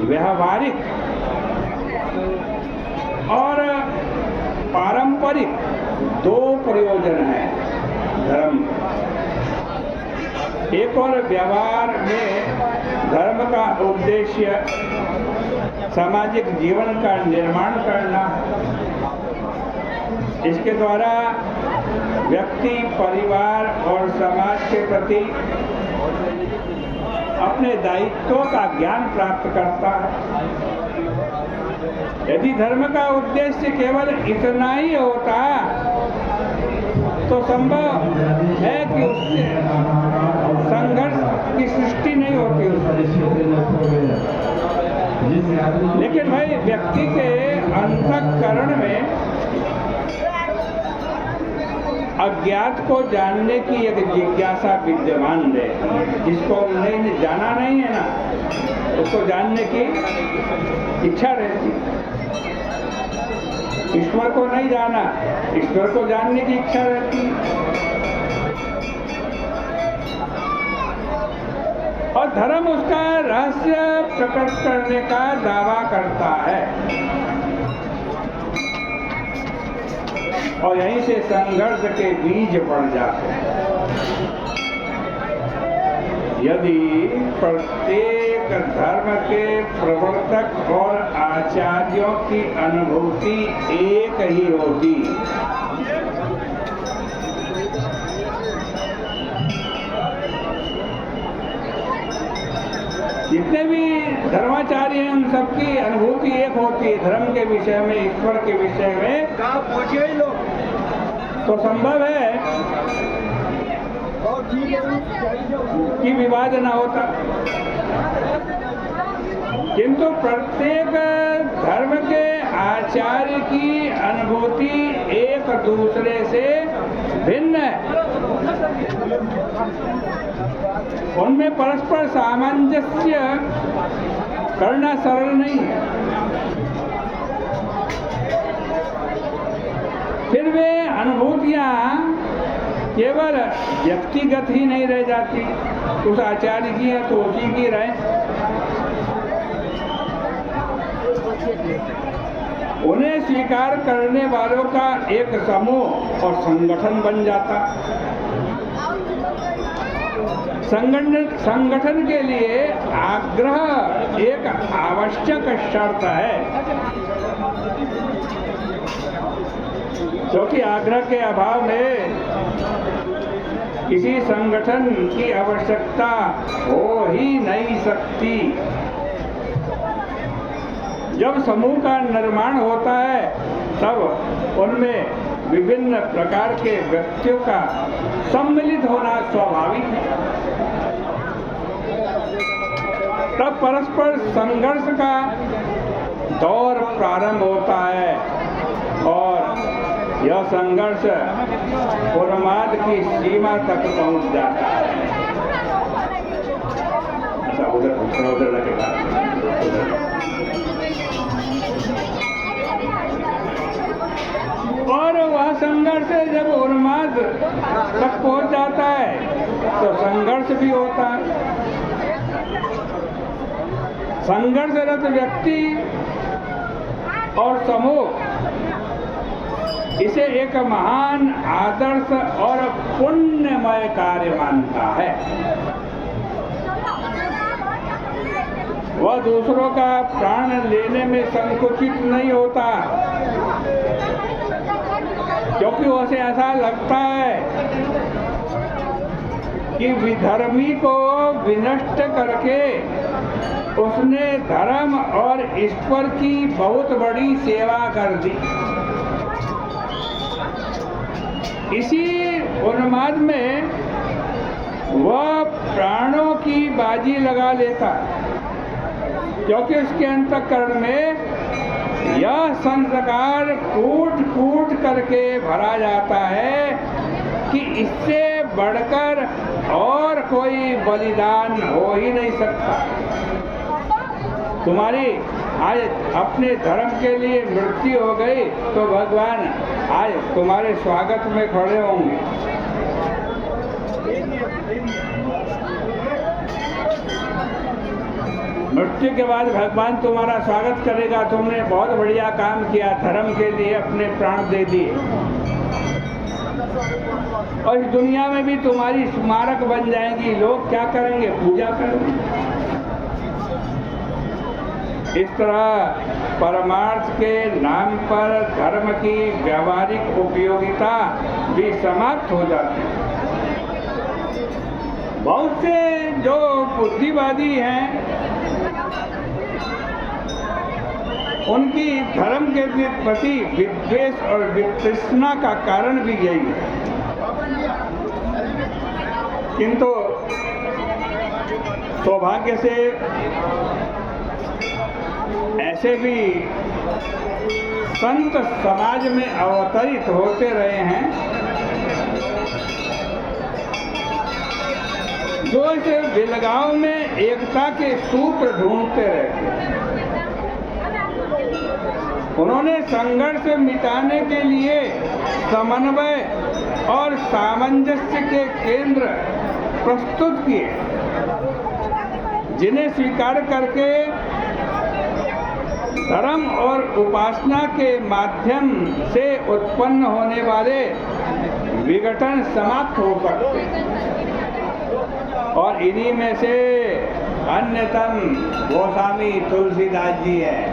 व्यवहारिक और पारंपरिक दो प्रयोजन हैं धर्म। एक और व्यवहार में धर्म का उद्देश्य सामाजिक जीवन का निर्माण करना है। इसके द्वारा व्यक्ति, परिवार और समाज के प्रति अपने दायित्वों का ज्ञान प्राप्त करता है। यदि धर्म का उद्देश्य केवल इतना ही होता तो संभव है कि उससे संघर्ष की सृष्टि नहीं होती। लेकिन भाई व्यक्ति के अंतःकरण में अज्ञात को जानने की एक जिज्ञासा विद्यमान रहती है। जिसको नहीं जाना नहीं है ना, उसको जानने की इच्छा रहती है। ईश्वर को नहीं जाना, ईश्वर को जानने की इच्छा रहती है। और धर्म उसका रहस्य प्रकट करने का दावा करता है और यहीं से संघर्ष के बीज पड़ जाते हैं। यदि प्रत्येक धर्म के प्रवर्तक और आचार्यों की अनुभूति एक ही होती, जितने भी धर्माचार्य हैं उन सबकी अनुभूति एक होती है धर्म के विषय में, ईश्वर के विषय में, कहाँ पहुँचे ही लोग, तो संभव है कि विवाद न होता। किंतु प्रत्येक धर्म के आचार्य की अनुभूति एक दूसरे से भिन्न है। उनमें परस्पर सामंजस्य करना सरल नहीं है। फिर वे अनुभूतियां केवल व्यक्तिगत ही नहीं रह जाती, उस आचार्य की है तो उसी की रहे। उन्हें स्वीकार करने वालों का एक समूह और संगठन बन जाता। संगठन के लिए आग्रह एक आवश्यक शर्त है, क्योंकि आग्रह के अभाव में किसी संगठन की आवश्यकता हो ही नहीं सकती। जब समूह का निर्माण होता है तब उनमें विभिन्न प्रकार के व्यक्तियों का सम्मिलित होना स्वाभाविक है। तब परस्पर संघर्ष का दौर प्रारंभ होता है और यह संघर्ष उन्माद की सीमा तक पहुंच जाता है। अच्छा, उधर लगेगा। और वह संघर्ष जब उन्माद तक पहुंच जाता है तो संघर्ष भी होता है। संघर्षरत व्यक्ति और समूह इसे एक महान आदर्श और पुण्यमय कार्य मानता है। वह दूसरों का प्राण लेने में संकुचित नहीं होता, क्योंकि उसे ऐसा लगता है कि विधर्मी को विनष्ट करके उसने धर्म और ईश्वर की बहुत बड़ी सेवा कर दी। इसी उन्माद में वह प्राणों की बाजी लगा लेता, क्योंकि उसके अंतःकरण में यह संस्कार कूट कूट करके भरा जाता है कि इससे बढ़कर और कोई बलिदान हो ही नहीं सकता। तुम्हारी आज अपने धर्म के लिए मृत्यु हो गई तो भगवान आज तुम्हारे स्वागत में खड़े होंगे। मृत्यु के बाद भगवान तुम्हारा स्वागत करेगा, तुमने बहुत बढ़िया काम किया, धर्म के लिए अपने प्राण दे दिए, और इस दुनिया में भी तुम्हारी स्मारक बन जाएंगी। लोग क्या करेंगे? पूजा करेंगे। इस तरह परमार्थ के नाम पर धर्म की व्यावहारिक उपयोगिता भी समाप्त हो जाती है। बहुत से जो बुद्धिवादी हैं, उनकी धर्म के प्रति विद्वेष और वितृष्णा का कारण भी यही है। किंतु सौभाग्य से ऐसे भी संत समाज में अवतरित होते रहे हैं जो इस विलगाव में एकता के सूत्र ढूंढते रहते हैं। उन्होंने संघर्ष मिटाने के लिए समन्वय और सामंजस्य के केंद्र प्रस्तुत किए, जिन्हें स्वीकार करके धर्म और उपासना के माध्यम से उत्पन्न होने वाले विघटन समाप्त हो सकते हैं। और इन्हीं में से अन्यतम गोस्वामी तुलसीदास जी हैं।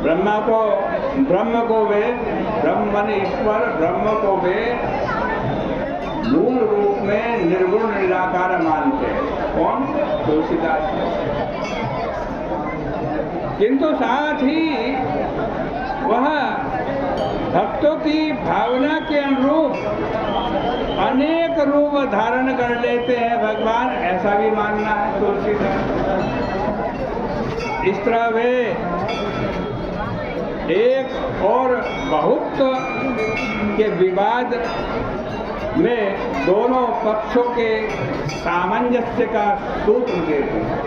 ब्रह्म को वे ब्रह्मन ईश्वर, ब्रह्म को वे मूल रूप में निर्गुण निराकार मानते हैं। कौन? तुलसीदास। किंतु साथ ही वह भक्तों की भावना के अनुरूप अनेक रूप धारण कर लेते हैं भगवान, ऐसा भी मानना है तुलसीदास। इस तरह वे एक और बहुत के विवाद में दोनों पक्षों के सामंजस्य का सूत्र देते हैं।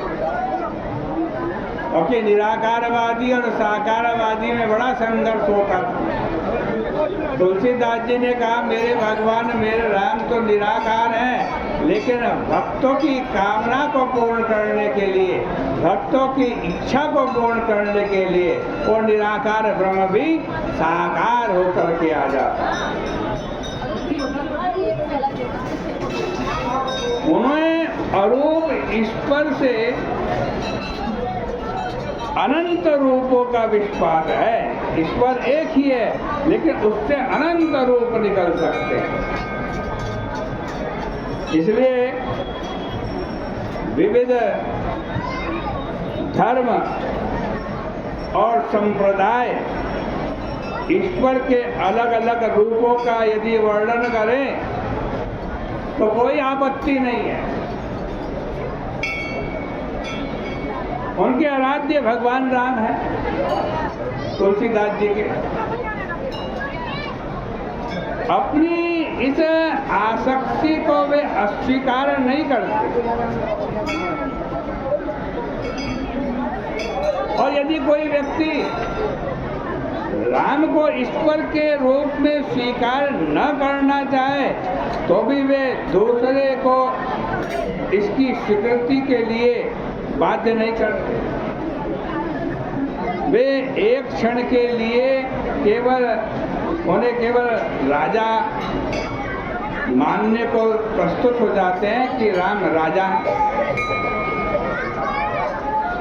क्योंकि निराकारवादी और साकारवादी में बड़ा संघर्ष होता था। तुलसीदास जी ने कहा, मेरे भगवान मेरे राम तो निराकार हैं, लेकिन भक्तों की कामना को पूर्ण करने के लिए, भक्तों की इच्छा को पूर्ण करने के लिए वो निराकार ब्रह्म भी साकार होकर के आ जाता है। उन्हें अरूप ईश्वर से अनंत रूपों का विश्वास है। ईश्वर एक ही है, लेकिन उससे अनंत रूप निकल सकते हैं। इसलिए विविध धर्म और संप्रदाय ईश्वर के अलग अलग रूपों का यदि वर्णन करें तो कोई आपत्ति नहीं है। उनके आराध्य भगवान राम है, तुलसीदास जी के। अपनी इस आसक्ति को वे अस्वीकार नहीं करते, और यदि कोई व्यक्ति राम को ईश्वर के रूप में स्वीकार न करना चाहे तो भी वे दूसरे को इसकी स्वीकृति के लिए बाध्य नहीं करते। वे एक क्षण के लिए उन्हें केवल राजा मानने को प्रस्तुत हो जाते हैं कि राम राजा हैं।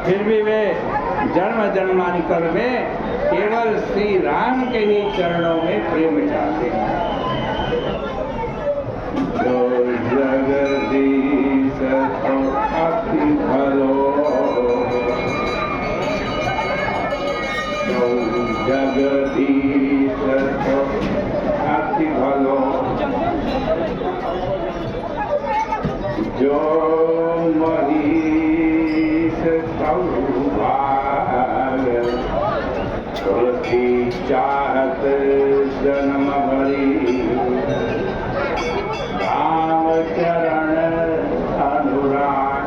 फिर भी वे जन्म जन्मांतर में केवल श्री राम के ही चरणों में प्रेम चाहते हैं। जो जगदीश तो अति भलो, जो जगदीश तो अति भलो, जो महीश सौभाग, तुलसी चाहत जन्म भरी, राम चरण अनुराग।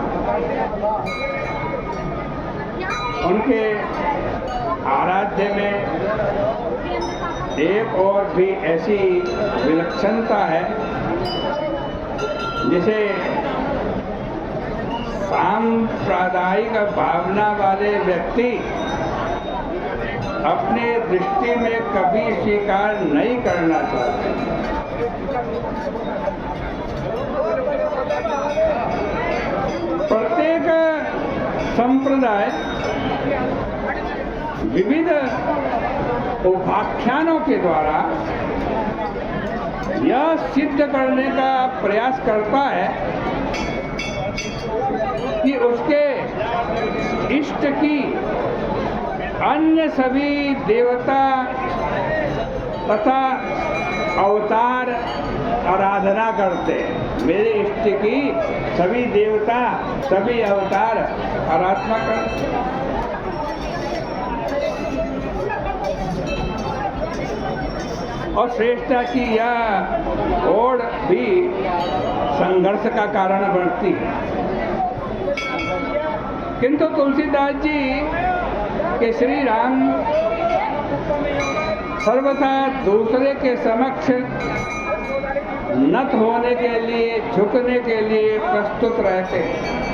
उनके आराध्य में एक और भी ऐसी विलक्षणता है जिसे सांप्रदायिक भावना वाले व्यक्ति अपने दृष्टि में कभी स्वीकार नहीं करना चाहते। प्रत्येक संप्रदाय विविध उपाख्यानों के द्वारा यह सिद्ध करने का प्रयास करता है कि उसके इष्ट की अन्य सभी देवता तथा अवतार आराधना करते हैं। मेरे इष्ट की सभी देवता सभी अवतार आराधना करते हैं। और श्रेष्ठता की यह ओर भी संघर्ष का कारण बनती है। किंतु तुलसीदास जी के श्री राम सर्वथा दूसरे के समक्ष नत होने के लिए, झुकने के लिए प्रस्तुत रहते हैं।